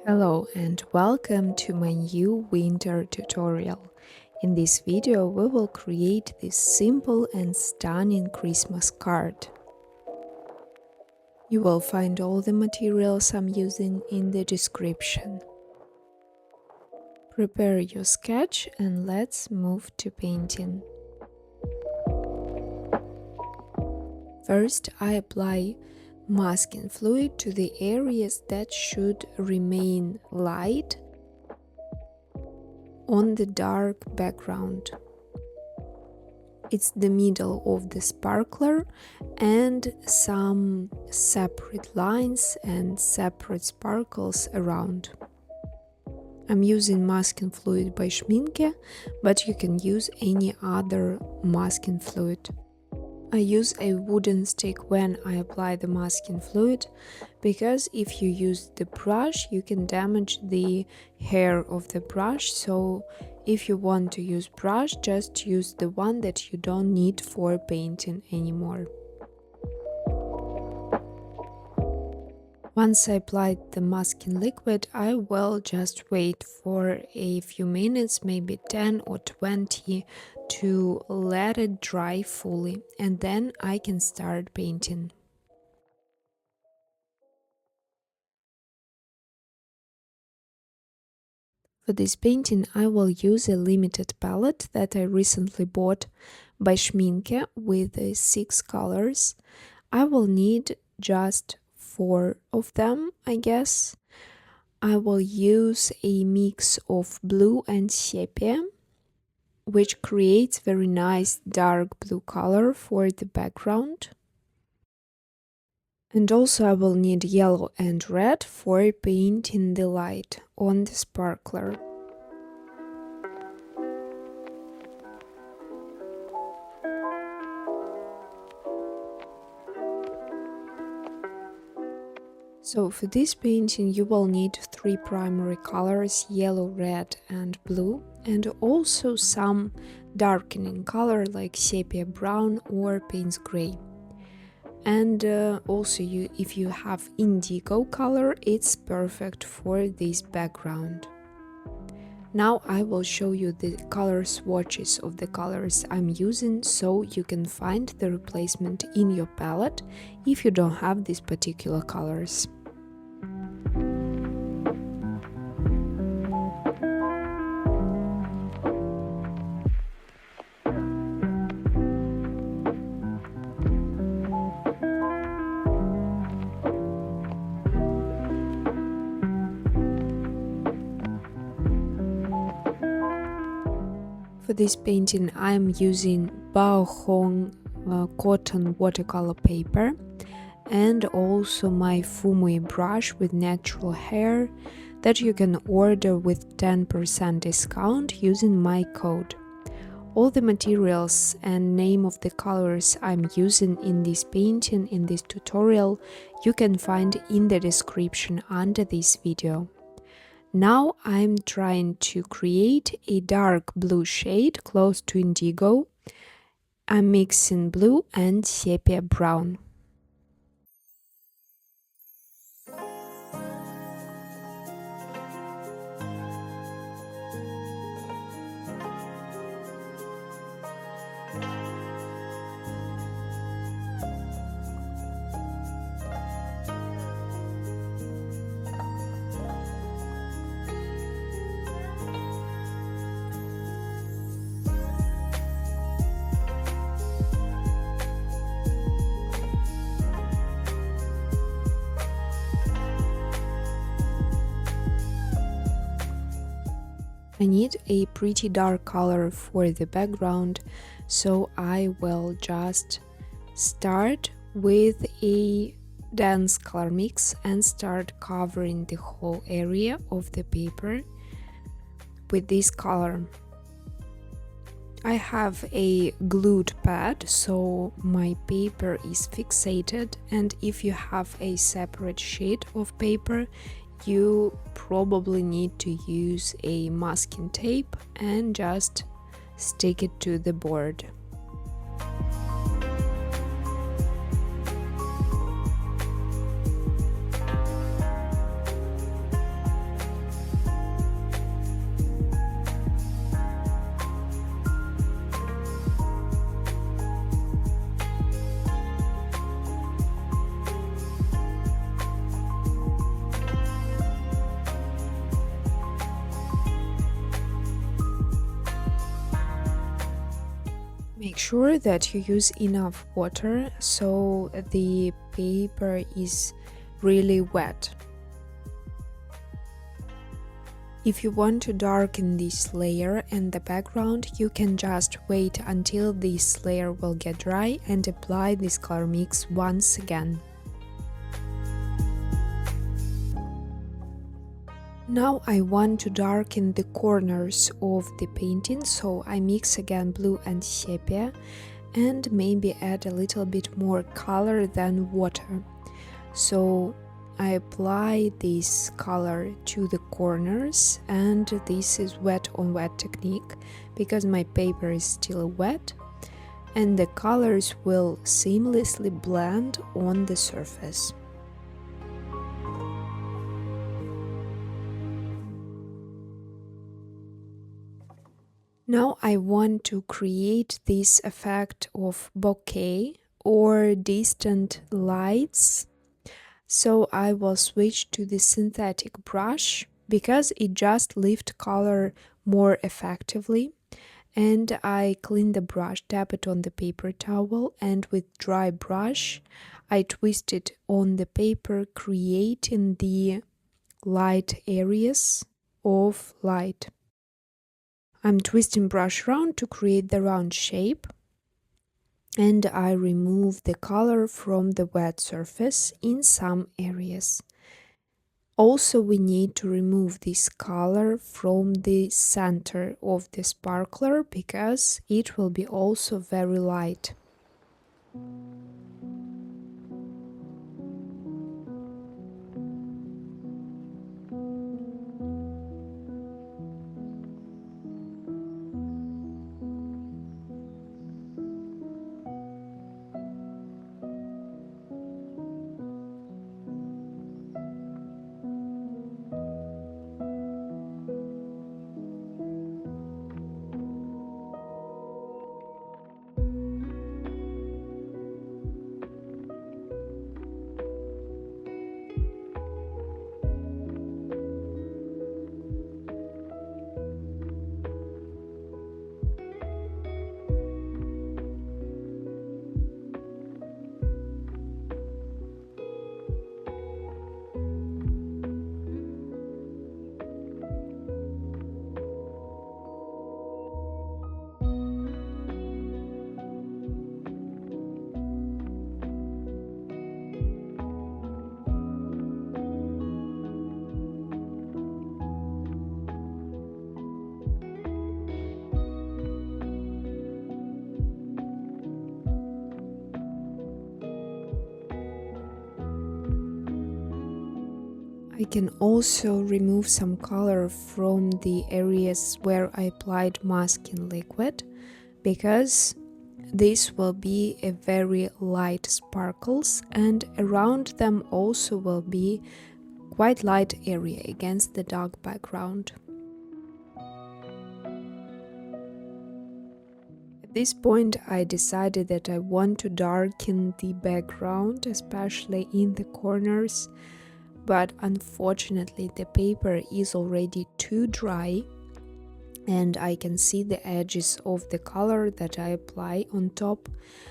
Hello and welcome to my new winter tutorial. In this video we will create this simple and stunning Christmas card. You will find all the materials I'm using in the description. Prepare your sketch and let's move to painting. First, I apply masking fluid to the areas that should remain light on the dark background. It's the middle of the sparkler and some separate lines and separate sparkles around. I'm using masking fluid by Schmincke, but you can use any other masking fluid. I use a wooden stick when I apply the masking fluid, because if you use the brush you can damage the hair of the brush, so if you want to use brush, just use the one that you don't need for painting anymore. Once I applied the masking liquid, I will just wait for a few minutes, maybe 10 or 20, to let it dry fully, and then I can start painting. For this painting, I will use a limited palette that I recently bought by Schmincke with 6 colors. I will need just 4 of them, I guess. I will use a mix of blue and sepia, which creates very nice dark blue color for the background. And also I will need yellow and red for painting the light on the sparkler. So for this painting you will need 3 primary colors, yellow, red and blue, and also some darkening color like sepia brown or Payne's gray. And also if you have indigo color, it's perfect for this background. Now I will show you the color swatches of the colors I'm using, so you can find the replacement in your palette if you don't have these particular colors. For this painting I am using Baohong cotton watercolor paper and also my Fumui brush with natural hair that you can order with 10% discount using my code. All the materials and name of the colors I'm using in this painting, in this tutorial, you can find in the description under this video. Now I'm trying to create a dark blue shade close to indigo. I'm mixing blue and sepia brown. I need a pretty dark color for the background, so I will just start with a dense color mix and start covering the whole area of the paper with this color. I have a glued pad, so my paper is fixated, and if you have a separate sheet of paper, you probably need to use a masking tape and just stick it to the board. sure that you use enough water so the paper is really wet. If you want to darken this layer and the background, you can just wait until this layer will get dry and apply this color mix once again. Now I want to darken the corners of the painting, so I mix again blue and sepia and maybe add a little bit more color than water. So I apply this color to the corners, and this is wet on wet technique because my paper is still wet and the colors will seamlessly blend on the surface. Now I want to create this effect of bokeh or distant lights. So I will switch to the synthetic brush because it just lifts color more effectively. And I clean the brush, tap it on the paper towel, and with dry brush I twist it on the paper, creating the light areas of light. I'm twisting brush round to create the round shape. And I remove the color from the wet surface in some areas. Also, we need to remove this color from the center of the sparkler because it will be also very light. I can also remove some color from the areas where I applied masking liquid because this will be a very light sparkles, and around them also will be quite light area against the dark background. At this point I decided that I want to darken the background, especially in the corners, but unfortunately the paper is already too dry and I can see the edges of the color that I apply on top,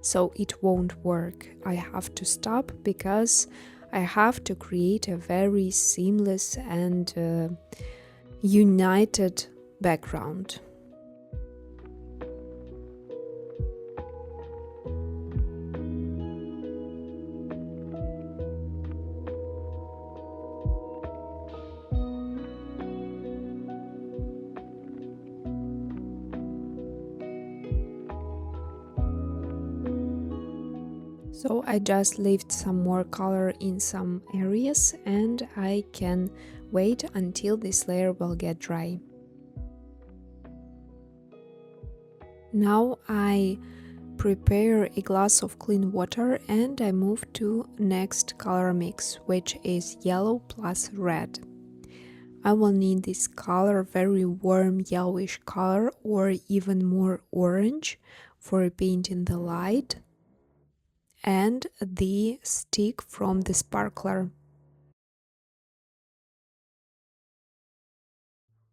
so it won't work. I have to stop because I have to create a very seamless and united background. So I just left some more color in some areas and I can wait until this layer will get dry. Now I prepare a glass of clean water and I move to next color mix, which is yellow plus red. I will need this color, very warm yellowish color or even more orange for painting the light, and the stick from the sparkler.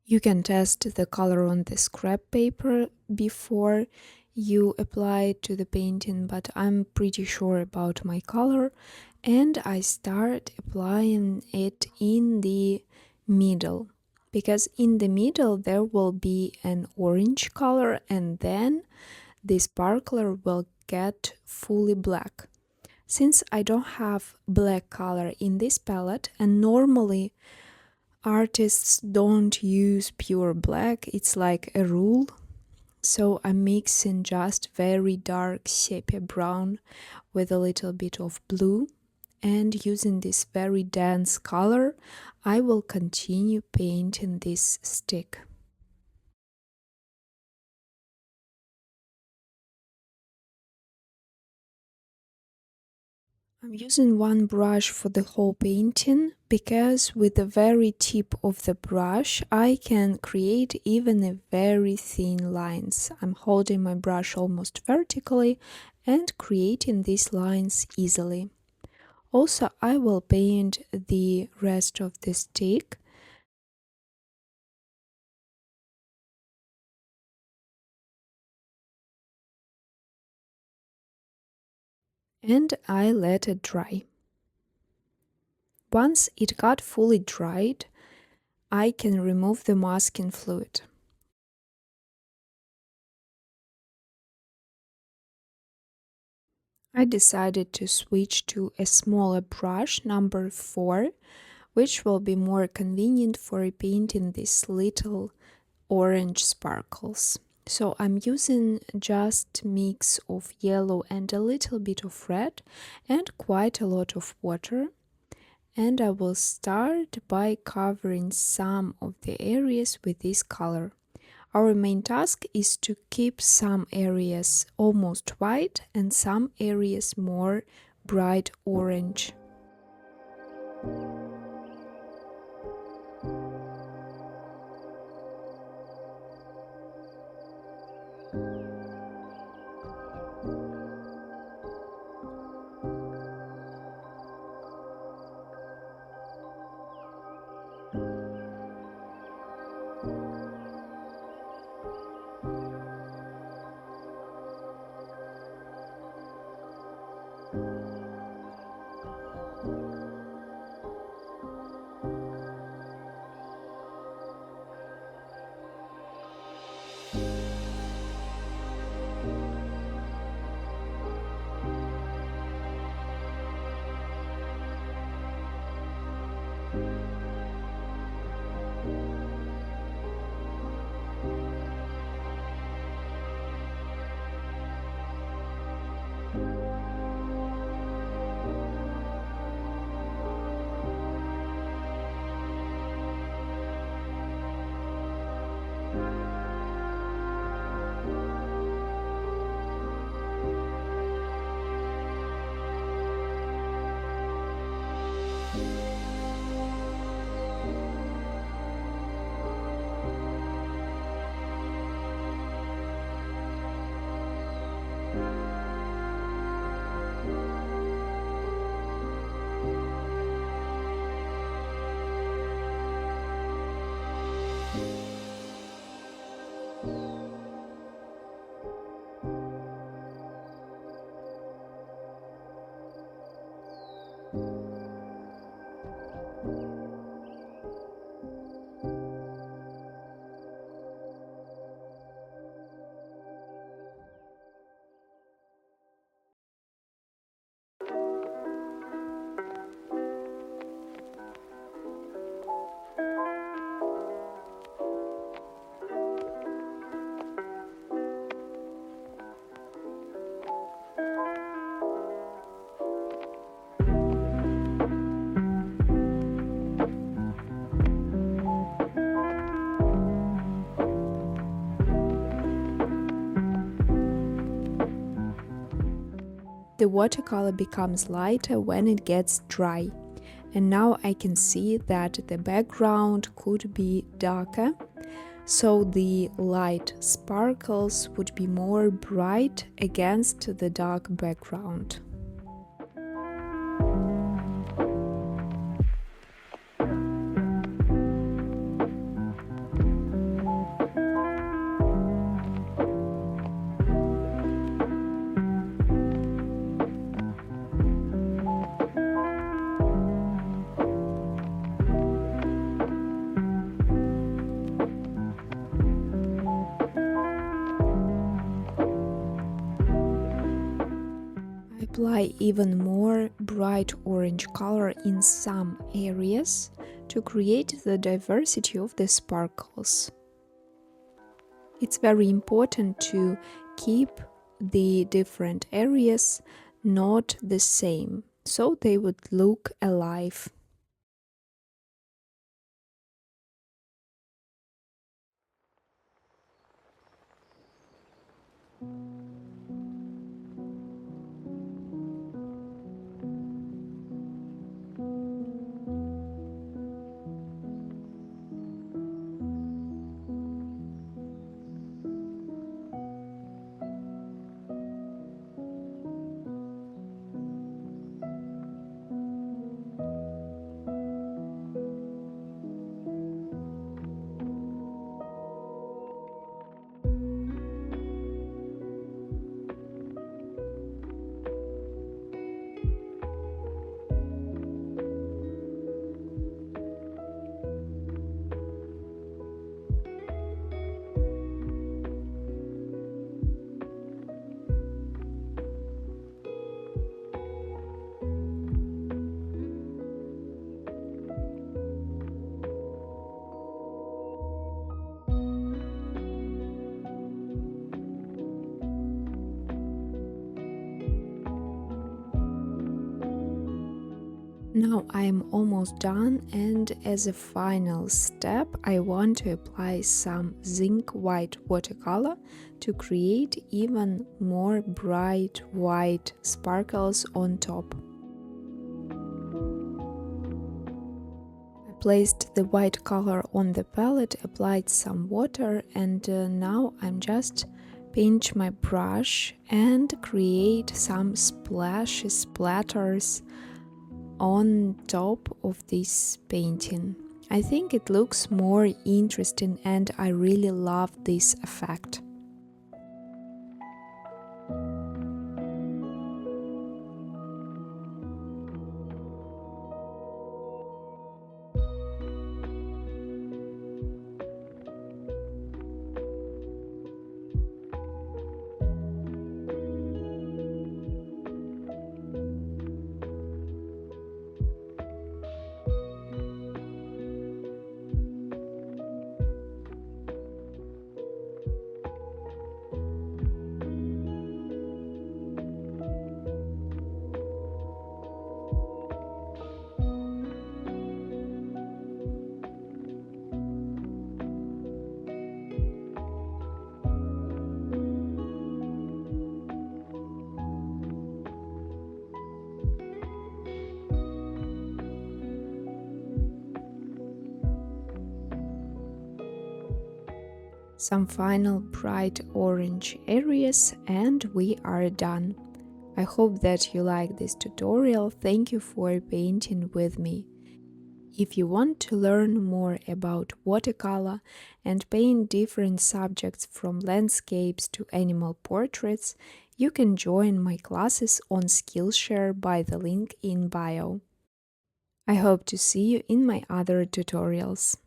You can test the color on the scrap paper before you apply it to the painting, but I'm pretty sure about my color, and I start applying it in the middle, because in the middle there will be an orange color, and then the sparkler will get fully black. Since I don't have black color in this palette, and normally artists don't use pure black, it's like a rule, so I'm mixing just very dark sepia brown with a little bit of blue, and using this very dense color, I will continue painting this stick. I'm using one brush for the whole painting because with the very tip of the brush I can create even a very thin lines. I'm holding my brush almost vertically and creating these lines easily. Also, I will paint the rest of the stick. And I let it dry. Once it got fully dried, I can remove the masking fluid. I decided to switch to a smaller brush, number 4, which will be more convenient for painting these little orange sparkles. So I'm using just mix of yellow and a little bit of red and quite a lot of water. And I will start by covering some of the areas with this color. Our main task is to keep some areas almost white and some areas more bright orange. The watercolor becomes lighter when it gets dry, and now I can see that the background could be darker, so the light sparkles would be more bright against the dark background. Apply even more bright orange color in some areas to create the diversity of the sparkles. It's very important to keep the different areas not the same, so they would look alive. Now I'm almost done, and as a final step I want to apply some zinc white watercolor to create even more bright white sparkles on top. I placed the white color on the palette, applied some water, and now I'm just pinch my brush and create some splashes, splatters on top of this painting. I think it looks more interesting and I really love this effect. Some final bright orange areas and we are done. I hope that you like this tutorial. Thank you for painting with me. If you want to learn more about watercolor and paint different subjects from landscapes to animal portraits, you can join my classes on Skillshare by the link in bio. I hope to see you in my other tutorials.